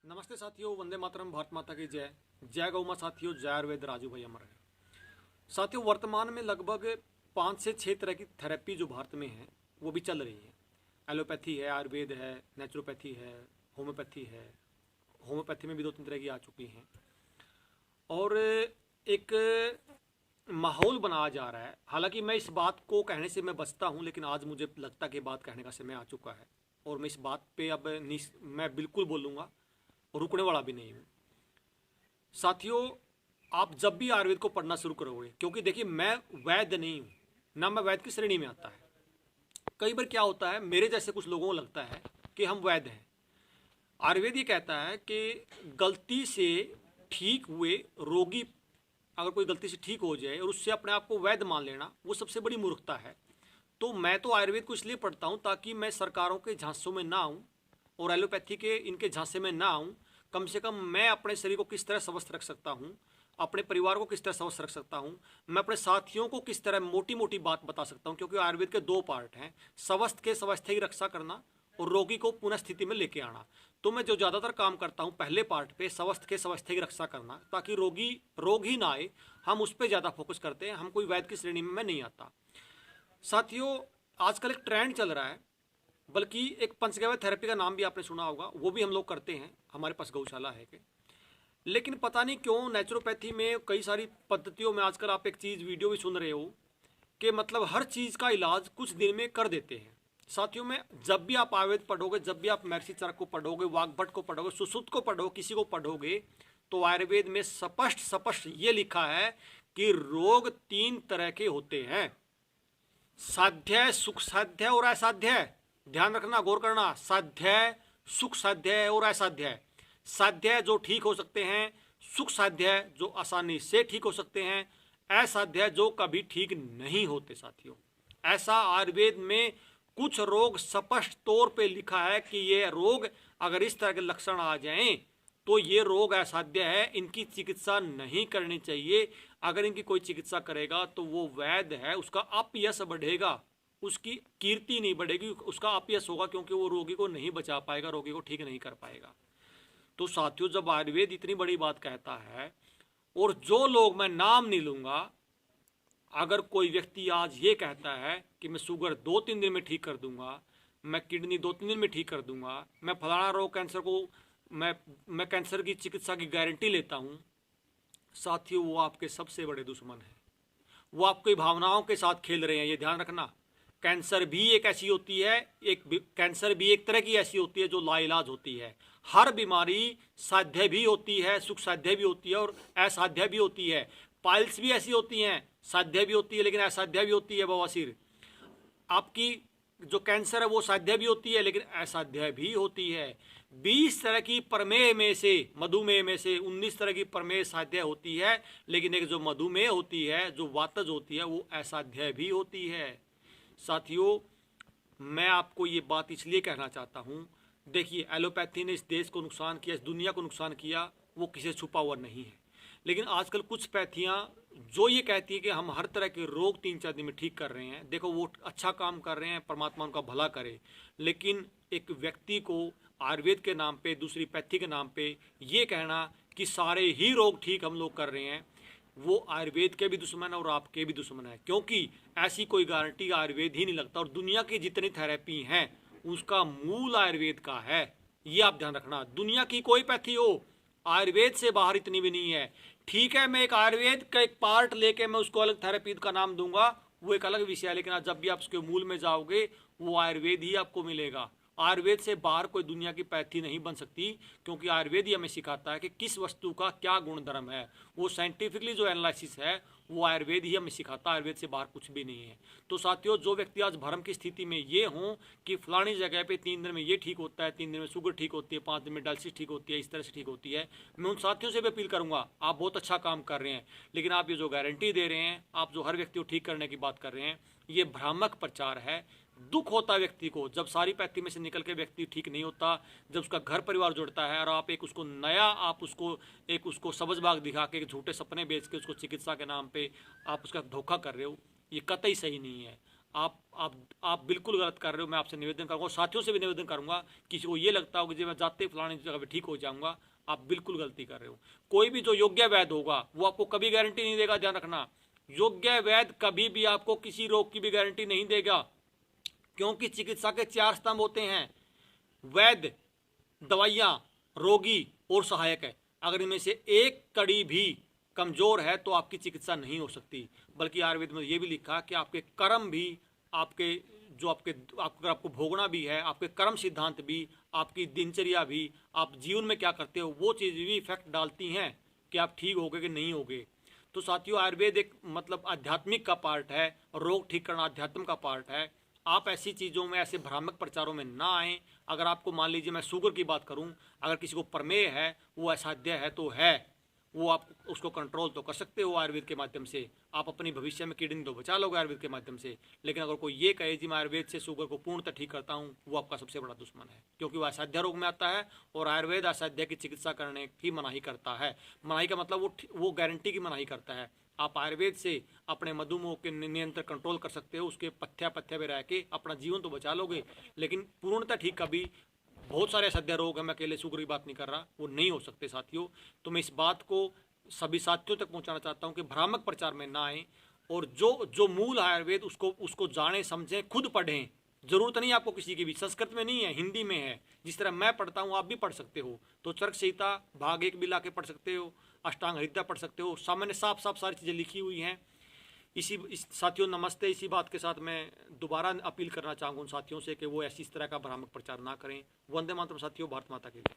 नमस्ते साथियों, वंदे मातरम, भारत माता की जय। जय गौ मां साथियों, जय आयुर्वेद, राजू भाई अमर है। साथियों, वर्तमान में लगभग 5 से 6 तरह की थेरेपी जो भारत में है वो भी चल रही है। एलोपैथी है, आयुर्वेद है, नेचुरोपैथी है, होम्योपैथी है। होम्योपैथी में भी 2-3 तरह की आ चुकी हैं और एक माहौल बनाया जा रहा है। हालांकि मैं इस बात को कहने से मैं बचता हूं, लेकिन आज मुझे लगता है कि बात कहने का समय आ चुका है और मैं इस बात पे अब मैं बिल्कुल बोलूँगा और रुकने वाला भी नहीं हूँ। साथियों, आप जब भी आयुर्वेद को पढ़ना शुरू करोगे, क्योंकि देखिए मैं वैद्य नहीं हूँ, ना मैं वैद्य की श्रेणी में आता है। कई बार क्या होता है, मेरे जैसे कुछ लोगों को लगता है कि हम वैद्य हैं। आयुर्वेद ये कहता है कि गलती से ठीक हुए रोगी, अगर कोई गलती से ठीक हो जाए और उससे अपने आप को वैद्य मान लेना, वो सबसे बड़ी मूर्खता है। तो मैं तो आयुर्वेद को इसलिए पढ़ता हूँ ताकि मैं सरकारों के झांसों में ना आऊँ और एलोपैथी के इनके झांसे में ना आऊँ। कम से कम मैं अपने शरीर को किस तरह स्वस्थ रख सकता हूँ, अपने परिवार को किस तरह स्वस्थ रख सकता हूँ, मैं अपने साथियों को किस तरह मोटी मोटी बात बता सकता हूँ। क्योंकि आयुर्वेद के 2 पार्ट हैं, स्वस्थ के स्वास्थ्य की रक्षा करना और रोगी को पुनः स्थिति में लेके आना। तो मैं जो ज़्यादातर काम करता हूँ पहले पार्ट पे, स्वस्थ के स्वास्थ्य की रक्षा करना, ताकि रोगी रोग ही ना आए, हम उस पर ज़्यादा फोकस करते हैं। हम कोई वैद्य की श्रेणी में मैं नहीं आता। साथियों, आजकल एक ट्रेंड चल रहा है, बल्कि एक पंचगव्य थेरेपी का नाम भी आपने सुना होगा, वो भी हम लोग करते हैं, हमारे पास गौशाला है कि। लेकिन पता नहीं क्यों नेचुरोपैथी में कई सारी पद्धतियों में आजकल आप एक चीज़ वीडियो भी सुन रहे हो कि मतलब हर चीज़ का इलाज कुछ दिन में कर देते हैं। साथियों में, जब भी आप आयुर्वेद पढ़ोगे, जब भी आप महर्षि चरक को पढ़ोगे, वाग्भट को पढ़ोगे, सुश्रुत को पढ़ोगे, किसी को पढ़ोगे, तो आयुर्वेद में स्पष्ट स्पष्ट ये लिखा है कि रोग 3 तरह के होते हैं, साध्य, सुख साध्य और असाध्य। ध्यान रखना, गौर करना, साध्य, सुख साध्य और असाध्य। साध्य जो ठीक हो सकते हैं, सुख साध्य जो आसानी से ठीक हो सकते हैं, असाध्य जो कभी ठीक नहीं होते। साथियों, ऐसा आयुर्वेद में कुछ रोग स्पष्ट तौर पे लिखा है कि ये रोग अगर इस तरह के लक्षण आ जाएं तो ये रोग असाध्य है, इनकी चिकित्सा नहीं करनी चाहिए। अगर इनकी कोई चिकित्सा करेगा तो वो वैद्य है, उसका अपयश बढ़ेगा, उसकी कीर्ति नहीं बढ़ेगी, उसका अपयश होगा, क्योंकि वो रोगी को नहीं बचा पाएगा, रोगी को ठीक नहीं कर पाएगा। तो साथियों, जब आयुर्वेद इतनी बड़ी बात कहता है, और जो लोग, मैं नाम नहीं लूंगा, अगर कोई व्यक्ति आज ये कहता है कि मैं शुगर 2-3 दिन में ठीक कर दूंगा, मैं किडनी 2-3 दिन में ठीक कर दूंगा, मैं फलाना रोग कैंसर को मैं कैंसर की चिकित्सा की गारंटी लेता हूँ, साथियों वो आपके सबसे बड़े दुश्मन हैं। वो आपकी भावनाओं के साथ खेल रहे हैं, ये ध्यान रखना। कैंसर भी एक ऐसी होती है, कैंसर भी एक तरह की ऐसी होती है जो लाइलाज होती है। हर बीमारी साध्य भी होती है, सुख साध्य भी होती है और असाध्य भी होती है। पाइल्स भी ऐसी होती हैं, साध्य भी होती है लेकिन असाध्य भी होती है। बवासीर, आपकी जो कैंसर है वो साध्य भी होती है लेकिन असाध्य भी होती है। 20 तरह की प्रमेय में से, मधुमेह में से 19 तरह की प्रमेय साध्य होती है, लेकिन एक जो मधुमेह होती है, जो वातज होती है, वो असाध्य भी होती है। साथियों, मैं आपको ये बात इसलिए कहना चाहता हूँ, देखिए एलोपैथी ने इस देश को नुकसान किया, इस दुनिया को नुकसान किया, वो किसी से छुपा हुआ नहीं है। लेकिन आजकल कुछ पैथियाँ जो ये कहती है कि हम हर तरह के रोग 3-4 दिन में ठीक कर रहे हैं, देखो वो अच्छा काम कर रहे हैं, परमात्मा उनका भला करे। लेकिन एक व्यक्ति को आयुर्वेद के नाम पे, दूसरी पैथी के नाम पे ये कहना कि सारे ही रोग ठीक हम लोग कर रहे हैं, वो आयुर्वेद के भी दुश्मन है और आपके भी दुश्मन है। क्योंकि ऐसी कोई गारंटी आयुर्वेद ही नहीं लगता, और दुनिया की जितनी थेरेपी हैं उसका मूल आयुर्वेद का है, ये आप ध्यान रखना। दुनिया की कोई पैथी हो, आयुर्वेद से बाहर इतनी भी नहीं है। ठीक है, मैं एक आयुर्वेद का एक पार्ट लेके मैं उसको अलग थेरेपी का नाम दूंगा, वो एक अलग विषय है, लेकिन आज जब भी आप उसके मूल में जाओगे वो आयुर्वेद ही आपको मिलेगा। आयुर्वेद से बाहर कोई दुनिया की पैथी नहीं बन सकती, क्योंकि आयुर्वेद ही हमें सिखाता है कि किस वस्तु का क्या गुण धर्म है। वो साइंटिफिकली जो एनालिसिस है वो आयुर्वेद ही हमें सिखाता है, आयुर्वेद से बाहर कुछ भी नहीं है। तो साथियों, जो व्यक्ति आज भ्रम की स्थिति में ये हों कि फलानी जगह पे 3 दिन में ये ठीक होता है, 3 दिन में शुगर ठीक होती है, 5 दिन में डायलिसिस ठीक होती है, इस तरह से ठीक होती है, मैं उन साथियों से भी अपील करूंगा, आप बहुत अच्छा काम कर रहे हैं, लेकिन आप ये जो गारंटी दे रहे हैं, आप जो हर व्यक्ति को ठीक करने की बात कर रहे हैं, ये भ्रामक प्रचार है। दुख होता है व्यक्ति को जब सारी पैथी में से निकल के व्यक्ति ठीक नहीं होता, जब उसका घर परिवार जुड़ता है और आप एक उसको नया, आप उसको एक उसको सबजबाग दिखा के, झूठे सपने बेच के उसको चिकित्सा के नाम पे आप उसका धोखा कर रहे हो, ये कतई सही नहीं है। आप बिल्कुल गलत कर रहे हो। मैं आपसे निवेदन करूंगा, साथियों से भी निवेदन करूंगा, किसी को ये लगता हो कि जब मैं जाते फलाने जगह पे ठीक हो जाऊंगा, आप बिल्कुल गलती कर रहे हो। कोई भी जो योग्य वैद्य होगा वो आपको कभी गारंटी नहीं देगा, ध्यान रखना। योग्य वैद्य कभी भी आपको किसी रोग की भी गारंटी नहीं देगा, क्योंकि चिकित्सा के 4 स्तंभ होते हैं, वैद्य, दवाइयाँ, रोगी और सहायक है। अगर इनमें से एक कड़ी भी कमजोर है तो आपकी चिकित्सा नहीं हो सकती। बल्कि आयुर्वेद में ये भी लिखा कि आपके कर्म भी, आपके जो आपको भोगना भी है, आपके कर्म सिद्धांत भी, आपकी दिनचर्या भी, आप जीवन में क्या करते हो, वो चीज़ भी इफेक्ट डालती हैं कि आप ठीक होगे कि नहीं होगे। तो साथियों, आयुर्वेद एक मतलब आध्यात्मिक का पार्ट है, रोग ठीक करना अध्यात्म का पार्ट है। आप ऐसी चीज़ों में, ऐसे भ्रामक प्रचारों में ना आए। अगर आपको मान लीजिए मैं शुगर की बात करूं, अगर किसी को प्रमेय है, वो असाध्य है तो है, वो आप उसको कंट्रोल तो कर सकते हो आयुर्वेद के माध्यम से। आप अपनी भविष्य में किडनी तो बचा लोगे आयुर्वेद के माध्यम से। लेकिन अगर कोई ये कहे जी मैं आयुर्वेद से शुगर को पूर्णतः ठीक करता हूँ, वो आपका सबसे बड़ा दुश्मन है, क्योंकि वो असाध्य रोग में आता है और आयुर्वेद असाध्य की चिकित्सा करने की मनाही करता है। मनाही का मतलब वो गारंटी की मनाही करता है। आप आयुर्वेद से अपने मधुमेह के नियंत्रण कंट्रोल कर सकते हो, उसके पथ्या पथ्या में रह के अपना जीवन तो बचा लोगे, लेकिन पूर्णतः ठीक कभी, बहुत सारे असाध्य रोग हैं, मैं अकेले शुगर की बात नहीं कर रहा, वो नहीं हो सकते साथियों। तो मैं इस बात को सभी साथियों तक पहुंचाना चाहता हूं कि भ्रामक प्रचार में ना आए, और जो जो मूल है आयुर्वेद उसको जाने समझें, खुद पढ़ें। जरूरत नहीं आपको किसी की भी, संस्कृत में नहीं है, हिंदी में है। जिस तरह मैं पढ़ता हूँ आप भी पढ़ सकते हो। तो चरक संहिता भाग 1 भी ला के पढ़ सकते हो, अष्टांग हृदय पढ़ सकते हो, सामान्य साफ साफ सारी चीज़ें लिखी हुई हैं। साथियों नमस्ते। इसी बात के साथ मैं दोबारा अपील करना चाहूँगा उन साथियों से कि वो इस तरह का भ्रामक प्रचार ना करें। वंदे मातरम साथियों, भारत माता की जय।